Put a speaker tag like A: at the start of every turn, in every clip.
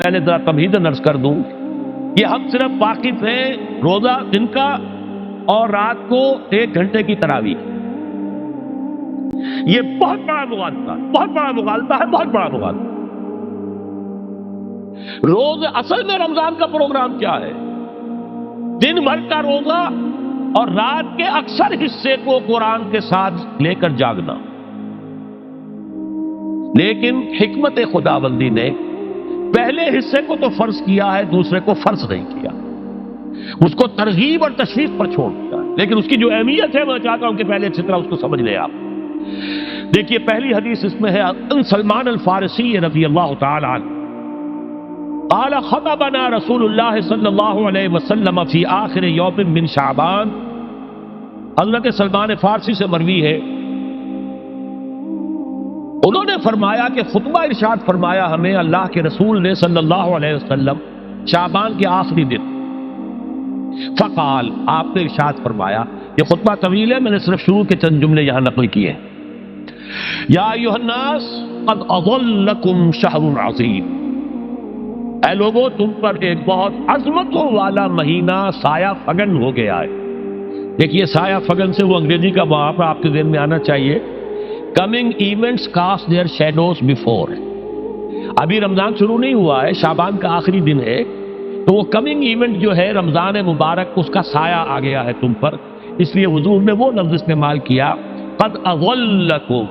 A: پہلے ذرا تمہید عرض کر دوں کہ ہم صرف واقف ہیں روزہ دن کا اور رات کو 1 گھنٹے کی تراویح. یہ بہت بڑا مغالطہ ہے، بہت بڑا مغالطہ ہے، بہت بڑا مغالطہ. روز اصل میں رمضان کا پروگرام کیا ہے؟ دن بھر کا روزہ اور رات کے اکثر حصے کو قرآن کے ساتھ لے کر جاگنا. لیکن حکمت خداوندی نے پہلے حصے کو تو فرض کیا ہے، دوسرے کو فرض نہیں کیا، اس کو ترغیب اور تشویق پر چھوڑ دیا. لیکن اس کی جو اہمیت ہے میں چاہتا ہوں کہ پہلے اچھی طرح اس کو سمجھ لیں آپ. دیکھیے پہلی حدیث اس میں ہے ان سلمان الفارسی رضی اللہ تعالی عنہ قال خطبنا رسول اللہ صلی اللہ علیہ وسلم فی آخر یوم من شعبان. حضرت سلمان فارسی سے مروی ہے، انہوں نے فرمایا کہ خطبہ ارشاد فرمایا ہمیں اللہ کے رسول نے صلی اللہ علیہ وسلم شعبان کے آخری دن. فقال، آپ نے ارشاد فرمایا، یہ خطبہ طویل ہے، میں نے صرف شروع کے چند جملے یہاں نقل کیے. یا ایھا الناس قد اضلکم شہر عظیم، اے لوگوں تم پر ایک بہت عظمتوں والا مہینہ سایہ فگن ہو گیا ہے. دیکھیے سایہ فگن سے وہ انگریزی کا محاورہ آپ کے ذہن میں آنا چاہیے، coming events cast their shadows before. ابھی رمضان شروع نہیں ہوا ہے، شعبان کا آخری دن ہے، تو وہ کمنگ ایونٹ جو ہے رمضان مبارک اس کا سایہ آ گیا ہے تم پر. اس لیے حضور نے وہ لفظ استعمال کیا قد اضلکم،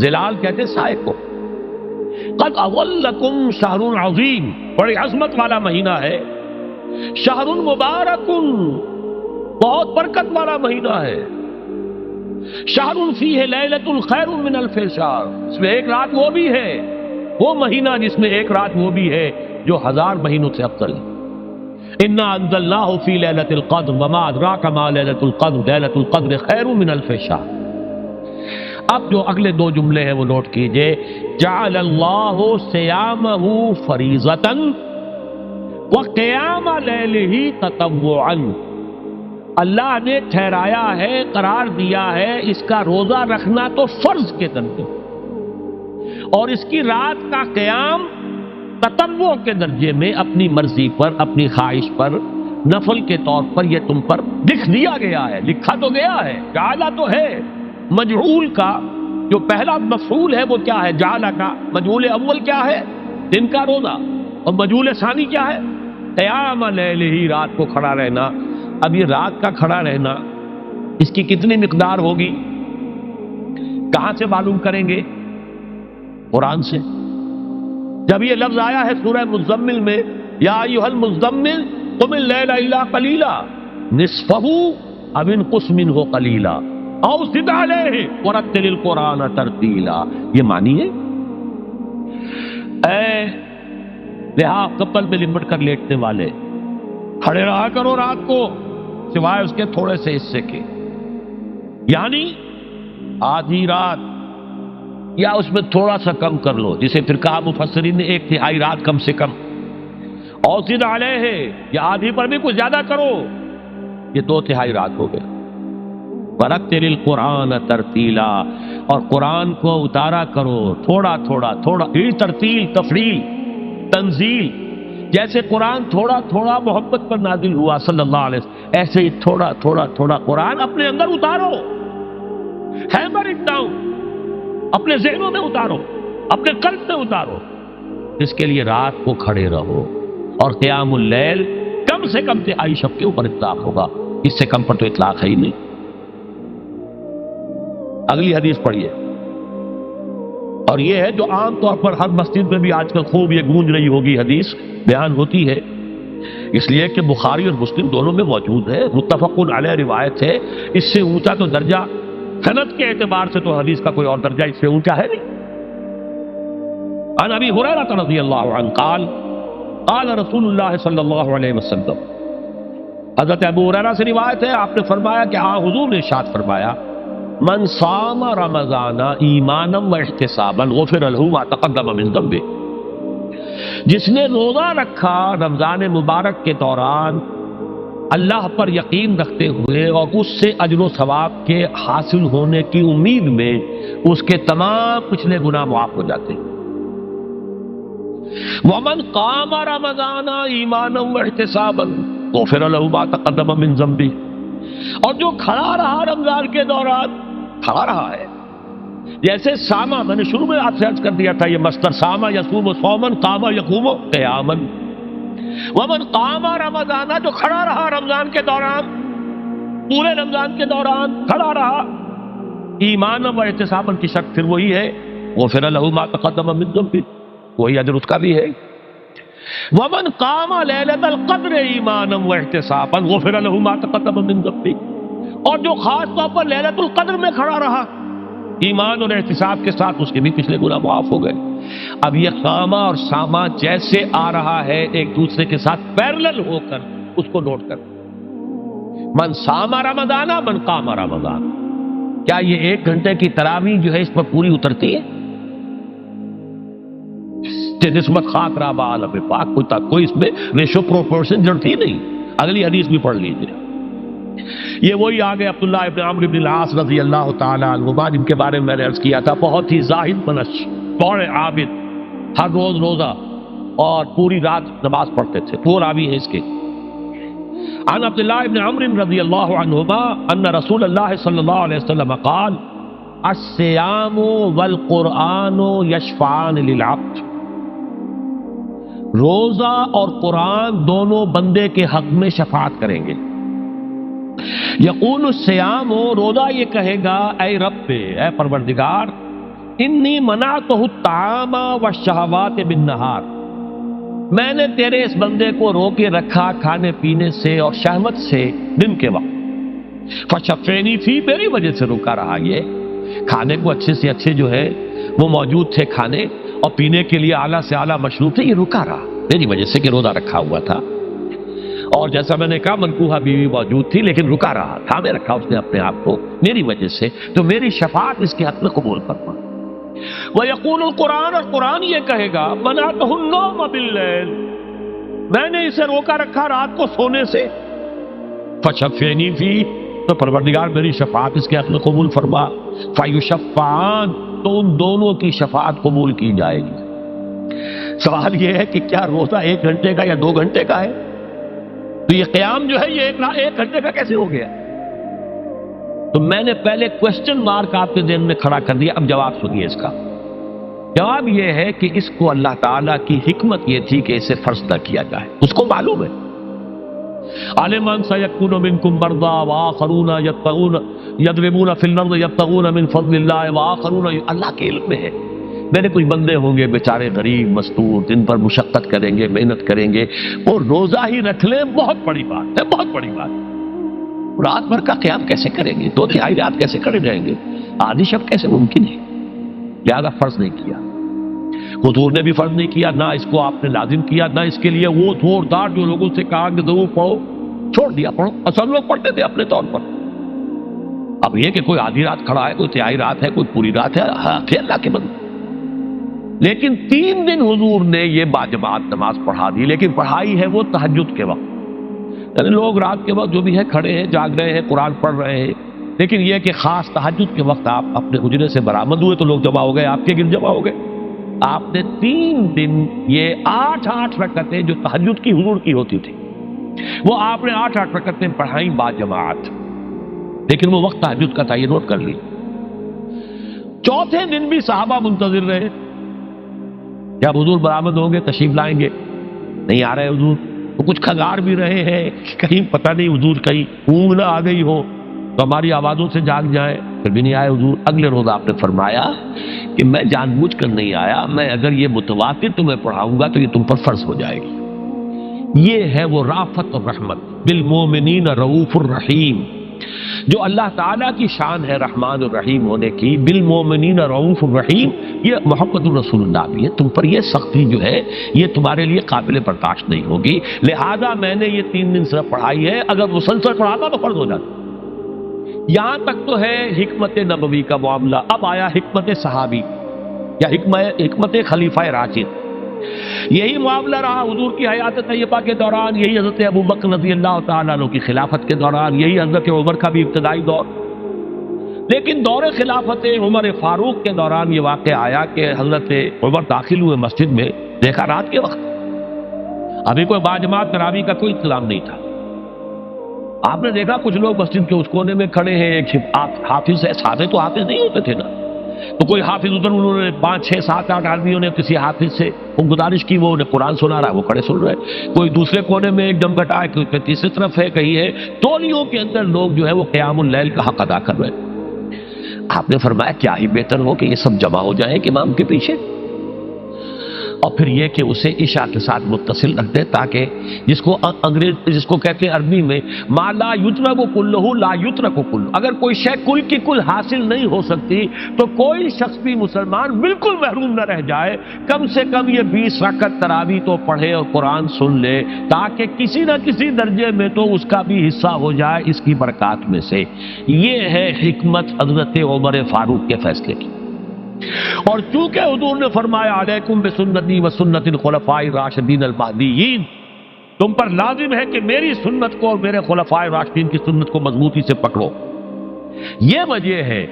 A: ظلال کہتے سائے کو. قد اضلکم شہر عظیم، بڑی عظمت والا مہینہ ہے. شہر مبارک، بہت برکت والا مہینہ ہے. شہر فیہ لیلۃ خیر من الف شہر، اس میں ایک رات وہ بھی ہے، وہ مہینہ جس میں ایک رات وہ بھی ہے جو 1000 مہینوں سے افضل ہے. انا انزلناہ فی لیلۃ القدر وما ادراک ما لیلۃ القدر لیلۃ القدر خیر من الف شہر. اب جو اگلے 2 جملے ہیں وہ نوٹ کیجئے. جعل اللہ صیامہ فریضۃ وقیام لیلہ تطوعا، اللہ نے ٹھہرایا ہے، قرار دیا ہے اس کا روزہ رکھنا تو فرض کے درجے، اور اس کی رات کا قیام تطوع کے درجے میں اپنی مرضی پر، اپنی خواہش پر، نفل کے طور پر یہ تم پر لکھ دیا گیا ہے. لکھا تو گیا ہے، جعلہ تو ہے. مجعول کا جو پہلا مفعول ہے وہ کیا ہے؟ جعلہ کا. مجعول اول کیا ہے؟ دن کا روزہ. اور مجعول ثانی کیا ہے؟ قیام لیلہ، رات کو کھڑا رہنا. اب یہ رات کا کھڑا رہنا اس کی کتنی مقدار ہوگی؟ کہاں سے معلوم کریں گے؟ قرآن سے. جب یہ لفظ آیا ہے سورہ مزمل میں، یا ایھا المزمل قم اللیل الا قلیلا نصفہ او انقص منہ قلیلا او زد علیہ ورتل القرآن ترتیلا، یہ معنی ہے اے لحاظ کپل میں لپٹ کر لیٹنے والے، کھڑے رہا کرو رات کو سوائے اس کے تھوڑے سے حصے کے، یعنی آدھی رات یا اس میں تھوڑا سا کم کر لو، جسے پھر کہا مفسرین نے 1/3 رات کم سے کم. اور زد علیہ، یا آدھی پر بھی کچھ زیادہ کرو، یہ 2/3 رات ہو گئے. ورتل القرآن ترتیلا، اور قرآن کو اتارا کرو تھوڑا تھوڑا تھوڑا. یہ ترتیل، تفریل، تنزیل، جیسے قرآن تھوڑا تھوڑا محمد پر نازل ہوا صلی اللہ علیہ وسلم، ایسے ہی تھوڑا تھوڑا تھوڑا قرآن اپنے اندر اتارو. ہیمر اٹ ڈاؤن، اپنے ذہنوں میں اتارو، اپنے قلب میں اتارو. اس کے لیے رات کو کھڑے رہو، اور قیام اللیل کم سے کم 3/4 شب کے اوپر اطلاق ہوگا، اس سے کم پر تو اطلاق ہے ہی نہیں. اگلی حدیث پڑھیے، اور یہ ہے جو عام طور پر ہر مسجد میں بھی آج کل خوب یہ گونج رہی ہوگی، حدیث بیان ہوتی ہے، اس لیے کہ بخاری اور مسلم دونوں میں موجود ہے، متفق علیہ روایت ہے. اس سے اونچا تو درجہ سند کے اعتبار سے تو حدیث کا کوئی اور درجہ اس سے اونچا ہے نہیں. عن ابی ہریرہ رضی اللہ عنہ قال قال رسول اللہ صلی اللہ علیہ وسلم، حضرت ابو ہریرہ سے روایت ہے، آپ نے فرمایا کہ حضور نے ارشاد فرمایا، من صام رمضان ایمانا و احتسابا غفر له ما تقدم من ذنبه، جس نے روزہ رکھا رمضان مبارک کے دوران اللہ پر یقین رکھتے ہوئے اور اس سے اجر و ثواب کے حاصل ہونے کی امید میں، اس کے تمام پچھلے گناہ معاف ہو جاتے ہیں. ومن قام رمضان ایمانا واحتسابا غفر له ما تقدم من ذنبه، اور جو کھڑا رہا رمضان کے دوران، کھڑا رہا ہے، جیسے ساما، میں نے شروع میں آپ سے عرض کر دیا تھا، یہ مصدر ساما یصوم صومن، قام یقوم قیاما، ومن قام رمضان، جو کھڑا رہا رمضان کے دوران، پورے رمضان کے دوران کھڑا رہا، ایمان و احتساباً کی شرط پھر وہی ہے، غفر له ما تقدم من ذنبه، وہی اجر اس کا بھی ہے۔ ومن قام لیلۃ القدر ایمانا واحتسابا غفر له ما تقدم من ذنبه، اور جو خاص طور پر لیلۃ القدر میں کھڑا رہا ایمان اور احتساب کے ساتھ، اس کے بھی پچھلے گناہ معاف ہو گئے۔ اب یہ قامہ اور سامہ جیسے آ رہا ہے ایک دوسرے کے ساتھ پیرلل ہو کر، اس کو نوٹ کر، من سامہ رمضان من قام رمضان، کیا یہ 1 گھنٹے کی تراویح جو ہے اس پر پوری اترتی ہے؟ نسبت خاک رابع عالم پاک، کوئی اس میں ریشو پروپورشن جڑتی نہیں۔ اگلی حدیث بھی پڑھ لیجیے، یہ وہی آگے عبداللہ ابن عمرو بن العاص رضی اللہ تعالی عنہما، جن کے بارے میں میں نے عرض کیا تھا، بہت ہی زاہد منش، بڑے عابد، ہر روز روزہ اور پوری رات نماز پڑھتے تھے، وہ راوی ہیں اس کے۔ عن عبداللہ ابن عمرو رضی اللہ عنہما ان رسول اللہ صلی اللہ علیہ وسلم قال الصیام والقرآن یشفعان للعبد، روزہ اور قرآن دونوں بندے کے حق میں شفاعت کریں گے۔ یقول الصیام، روزہ یہ کہے گا، اے رب، اے پروردگار، انی منعتہ الطعام والشہوات بالنہار، میں نے تیرے اس بندے کو روکے رکھا کھانے پینے سے اور شہوت سے دن کے وقت، فشفعنی فی، میری وجہ سے روکا رہا، یہ کھانے کو اچھے سے اچھے جو ہے وہ موجود تھے کھانے، اور پینے کے لیے اعلیٰ سے اعلیٰ مشروب تھے، یہ رکا رہا میری وجہ سے کہ روزہ رکھا ہوا تھا، اور جیسا میں نے کہا منکوحہ بیوی موجود تھی لیکن رکا رہا، تھامے رکھا اس نے اپنے آپ کو میری وجہ سے، تو میری شفاعت اس کے حق میں قبول فرما۔ وَيَقُولُ الْقُرْآنُ، اور قرآن یہ کہے گا، مَنَعْتُهُ النَّوْمَ بِاللَّيْلِ، میں نے اسے روکا رکھا رات کو سونے سے، فَشَفِّعْنِي فِيهِ، تو پروردگار میری شفاعت اس کے حق میں قبول فرما، فَيُشَفَّعَانِ، تو ان دونوں کی شفاعت قبول کی جائے گی۔ سوال یہ ہے کہ کیا روزہ 1 گھنٹے کا یا 2 گھنٹے کا ہے؟ تو یہ قیام جو ہے یہ 1 گھنٹے کا کیسے ہو گیا؟ تو میں نے پہلے کوسچن مارک آپ کے ذہن میں کھڑا کر دیا، اب جواب سنیے اس کا۔ جواب یہ ہے کہ اس کو اللہ تعالیٰ کی حکمت یہ تھی کہ اسے فرض نہ کیا جائے، اس کو معلوم ہے، عَلِمَ أَنَّ سَيَكُونُ مِنكُمْ مَرْضَىٰ وَآخَرُونَ يَضْرِبُونَ فِي الْأَرْضِ يَبْتَغُونَ مِن فَضْلِ اللَّهِ وَآخَرُونَ، اللہ کے علم میں ہے میرے کچھ بندے ہوں گے بیچارے غریب مستور، دن پر مشقت کریں گے، محنت کریں گے، اور روزہ ہی رکھ لیں، بہت بڑی بات ہے، بہت بڑی بات ہے۔ رات بھر کا قیام کیسے کریں گے؟ 2/3 رات کیسے کرے جائیں گے؟ آدھی شب کیسے ممکن ہے؟ لہذا فرض نہیں کیا، حضور نے بھی فرض نہیں کیا، نہ اس کو آپ نے لازم کیا، نہ اس کے لیے وہ زوردار جو لوگوں سے کہا کہ ضرور پڑھو، چھوڑ دیا پڑھو، اصل لوگ پڑھتے تھے اپنے طور پر۔ اب یہ کہ کوئی آدھی رات کھڑا ہے، کوئی 1/3 رات ہے، کوئی پوری رات ہے، ہاں تھے اللہ کے بندے، لیکن 3 دن حضور نے یہ باجماعت نماز پڑھا دی، لیکن پڑھائی ہے وہ تہجد کے وقت، یعنی لوگ رات کے وقت جو بھی ہے کھڑے ہیں، جاگ رہے ہیں، قرآن پڑھ رہے ہیں، لیکن یہ کہ خاص تہجد کے وقت آپ اپنے حجرے سے برآمد ہوئے تو لوگ جمع ہو گئے، آپ کے گرد جمع ہو گئے، آپ نے 3 دن یہ 8 رکعتیں جو تہجد کی حضور کی ہوتی تھی، وہ آپ نے 8 رکعتیں پڑھائیں باجماعت، لیکن وہ وقت تہجد کا تھا، یہ نوٹ کر لی۔ 4تھے دن بھی صحابہ منتظر رہے، جب حضور برآمد ہوں گے تشریف لائیں گے، نہیں آ رہے حضور، تو کچھ کھنگار بھی رہے ہیں، کہیں پتہ نہیں حضور کہیں اونگ نہ آ گئی ہو تو ہماری آوازوں سے جاگ جائیں، پھر بھی نہیں آئے حضور۔ اگلے روز آپ نے فرمایا کہ میں جان بوجھ کر نہیں آیا، میں اگر یہ متواتر تمہیں پڑھاؤں گا تو یہ تم پر فرض ہو جائے گی۔ یہ ہے وہ رافت اور رحمت، بالمومنین رؤوف الرحیم، جو اللہ تعالیٰ کی شان ہے رحمان الرحیم ہونے کی، بالمومنین رؤوف الرحیم، یہ محمد الرسول اللہ بھی ہے، تم پر یہ سختی جو ہے یہ تمہارے لیے قابل برداشت نہیں ہوگی، لہذا میں نے یہ 3 دن صرف پڑھائی ہے، اگر مسلسل پڑھاتا تو فرض ہو جاتا۔ یہاں تک تو ہے حکمت نبوی کا معاملہ، اب آیا حکمت صحابی یا حکمت خلیفہ راشد۔ یہی معاملہ رہا حضور کی حیات طیبہ کے دوران، یہی حضرت ابوبکر رضی اللہ تعالیٰ عنہ کی خلافت کے دوران، یہی حضرت عمر کا بھی ابتدائی دور، لیکن دور خلافت عمر فاروق کے دوران یہ واقعہ آیا کہ حضرت عمر داخل ہوئے مسجد میں، دیکھا رات کے وقت ابھی کوئی باجماعت تراویح کا کوئی انتظام نہیں تھا. آپ نے دیکھا کچھ لوگ مسجد کے اس کونے میں کھڑے ہیں, ایک حافظ ہے, ساتھ تو حافظ نہیں ہوتے تھے نا, تو کوئی حافظ ادھر, انہوں نے 5 6 7 8 آدمیوں نے کسی حافظ سے گزارش کی, وہ انہیں قرآن سنا رہا ہے, وہ کھڑے سن رہے ہیں. کوئی دوسرے کونے میں ایک دم گٹا ہے, کوئی تیسری طرف ہے, کہیں ہے. تولیوں کے اندر لوگ جو ہے وہ قیام اللیل کا حق ادا کر رہے ہیں. آپ نے فرمایا کیا ہی بہتر ہو کہ یہ سب جمع ہو جائیں امام کے پیچھے, اور پھر یہ کہ اسے عشاء کے ساتھ متصل رکھ دے, تاکہ جس کو کہتے ہیں عربی میں ما لا یترک کلہ لا یترک کلہ, اگر کوئی شے کل کی کل حاصل نہیں ہو سکتی تو کوئی شخص بھی مسلمان بالکل محروم نہ رہ جائے. کم سے کم یہ 20 رکعت تراویح تو پڑھے اور قرآن سن لے, تاکہ کسی نہ کسی درجے میں تو اس کا بھی حصہ ہو جائے اس کی برکات میں سے. یہ ہے حکمت حضرت عمر فاروق کے فیصلے کی. اور چونکہ حضور نے فرمایا علیکم بسنتی و سنت الخلفاء الراشدین المہدیین, تم پر لازم ہے کہ میری سنت کو اور میرے خلفاء راشدین کی سنت کو مضبوطی سے پکڑو. یہ وجہ ہے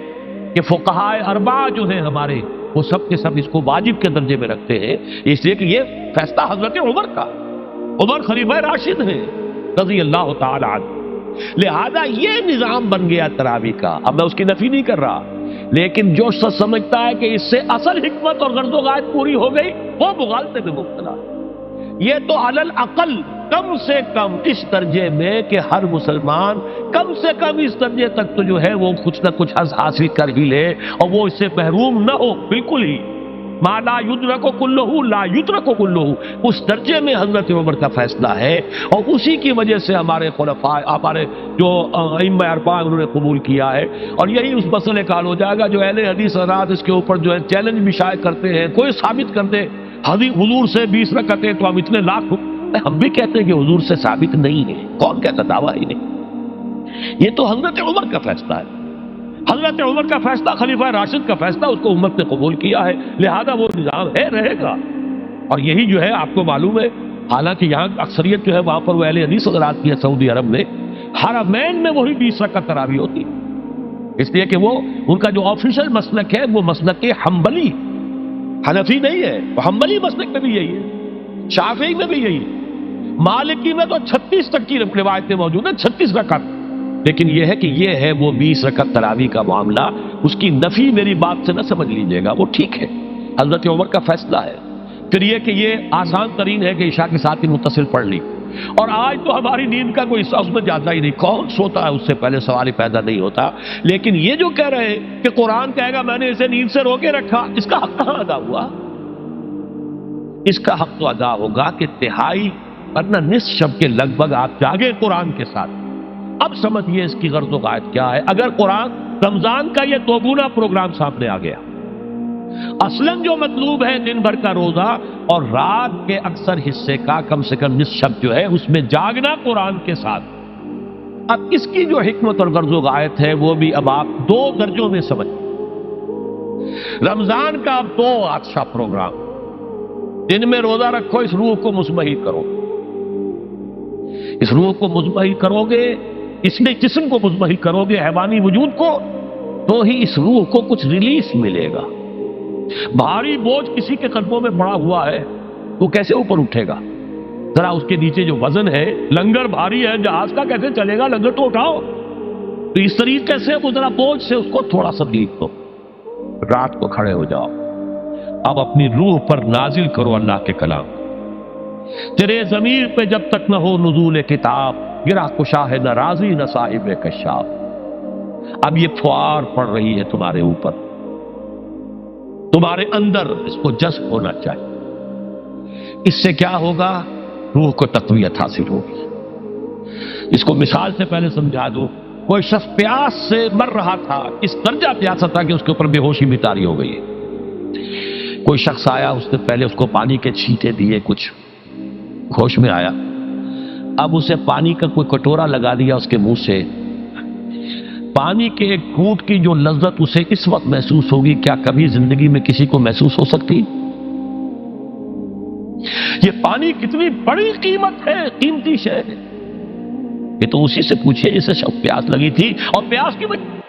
A: کہ فقہاء اربعہ جو ہیں ہمارے, وہ سب کے سب اس کو واجب کے درجے میں رکھتے ہیں, اس لیے کہ یہ فیصلہ حضرت عمر کا, عمر خلیفہ راشد ہیں رضی اللہ تعالی عنہ. لہذا یہ نظام بن گیا تراویح کا. اب میں اس کی نفی نہیں کر رہا, لیکن جو شخص سمجھتا ہے کہ اس سے اصل حکمت اور غرض و غایت پوری ہو گئی, وہ مغالطے میں مبتلا. یہ تو علی الاقل کم سے کم اس درجے میں کہ ہر مسلمان کم سے کم اس درجے تک تو جو ہے وہ کچھ نہ کچھ حاصل کر ہی لے, اور وہ اس سے محروم نہ ہو بالکل ہی. ما لا یدرک کلہ لا یترک کلہ, اس درجے میں حضرت عمر کا فیصلہ ہے, اور اسی کی وجہ سے ہمارے خلفاء, ہمارے جو ائمہ اربعہ انہوں نے قبول کیا ہے. اور یہی اس مسئلے کا حل ہو جائے گا جو اہل حدیث حضرات اس کے اوپر جو ہے چیلنج بھی شائع کرتے ہیں. کوئی ثابت کر دے حضور سے 20 رکعتیں تو ہم اتنے لاکھ, ہم بھی کہتے ہیں کہ حضور سے ثابت نہیں ہے, کون کہتا دعویٰ ہی نہیں. یہ تو حضرت عمر کا فیصلہ ہے, حضرت عمر کا فیصلہ, خلیفہ راشد کا فیصلہ, اس کو امت نے قبول کیا ہے, لہذا وہ نظام ہے, رہے گا. اور یہی جو ہے آپ کو معلوم ہے, حالانکہ یہاں اکثریت جو ہے وہاں پر وہ اہل حدیث حضرات کی ہے سعودی عرب میں, حرمین میں وہی 20 رکعت تراویح ہوتی, اس لیے کہ وہ ان کا جو آفیشل مسلک ہے وہ مسلک حنبلی, حنفی نہیں ہے. وہ حنبلی مسلک میں بھی یہی ہے, شافعی میں بھی یہی ہے, مالکی میں تو 36 تک کی روایتیں موجود ہیں, 36 رکعت. لیکن یہ ہے کہ یہ ہے وہ 20 رکعت تراویح کا معاملہ, اس کی نفی میری بات سے نہ سمجھ لیجیے گا, وہ ٹھیک ہے, حضرت عمر کا فیصلہ ہے. پھر یہ کہ یہ آسان ترین ہے کہ عشاء کے ساتھ ہی متصل پڑھ لی, اور آج تو ہماری نیند کا کوئی حصہ اس میں جاتا ہی نہیں, کون سوتا ہے اس سے پہلے سوال ہی پیدا نہیں ہوتا. لیکن یہ جو کہہ رہے ہیں کہ قرآن کہے گا میں نے اسے نیند سے روکے رکھا, اس کا حق کہاں ادا ہوا؟ اس کا حق تو ادا ہوگا کہ تہائی ورنہ نصف شب کے لگ بھگ آپ جاگے قرآن کے ساتھ. اب سمجھئے اس کی غرض و غایت کیا ہے. اگر قرآن رمضان کا یہ دوگنا پروگرام سامنے آ گیا, اصلاً جو مطلوب ہے دن بھر کا روزہ اور رات کے اکثر حصے کا کم سے کم نصف شب جو ہے اس میں جاگنا قرآن کے ساتھ. اب اس کی جو حکمت اور غرض و غایت ہے وہ بھی اب آپ 2 درجوں میں سمجھ. رمضان کا اب 2 اچھا پروگرام, دن میں روزہ رکھو, اس روح کو مزمحل کرو, اس روح کو مزمحل کرو گے, اس میں جسم کو مزمحل کرو گے, حیوانی وجود کو, تو ہی اس روح کو کچھ ریلیف ملے گا. بھاری بوجھ کسی کے قدموں میں پڑا ہوا ہے, وہ کیسے اوپر اٹھے گا؟ ذرا اس کے نیچے جو وزن ہے, لنگر بھاری ہے, جہاز کا کیسے چلے گا؟ لنگر تو اٹھاؤ. تو اس طریقے سے وہ ذرا بوجھ سے اس کو تھوڑا سا ریلیف دو, رات کو کھڑے ہو جاؤ. اب اپنی روح پر نازل کرو اللہ کے کلام. تیرے ضمیر پہ جب تک نہ ہو نزول کتاب, گرا کشا ہے نہ راضی نہ صاحب کشاف. اب یہ فوار پڑ رہی ہے تمہارے اوپر, تمہارے اندر اس کو جذب ہونا چاہیے. اس سے کیا ہوگا؟ روح کو تقویت حاصل ہوگی. اس کو مثال سے پہلے سمجھا دو. کوئی شخص پیاس سے مر رہا تھا, اس درجہ پیاسا تھا کہ اس کے اوپر بے ہوشی بھی طاری ہو گئی ہے. کوئی شخص آیا, اس نے پہلے اس کو پانی کے چھینٹے دیے, کچھ ہوش میں آیا. اب اسے پانی کا کوئی کٹورا لگا دیا اس کے منہ سے. پانی کے ایک گھونٹ کی جو لذت اسے اس وقت محسوس ہوگی, کیا کبھی زندگی میں کسی کو محسوس ہو سکتی؟ یہ پانی کتنی بڑی قیمت ہے, قیمتی شے ہے. یہ تو اسی سے پوچھئے جسے پیاس لگی تھی, اور پیاس کی وجہ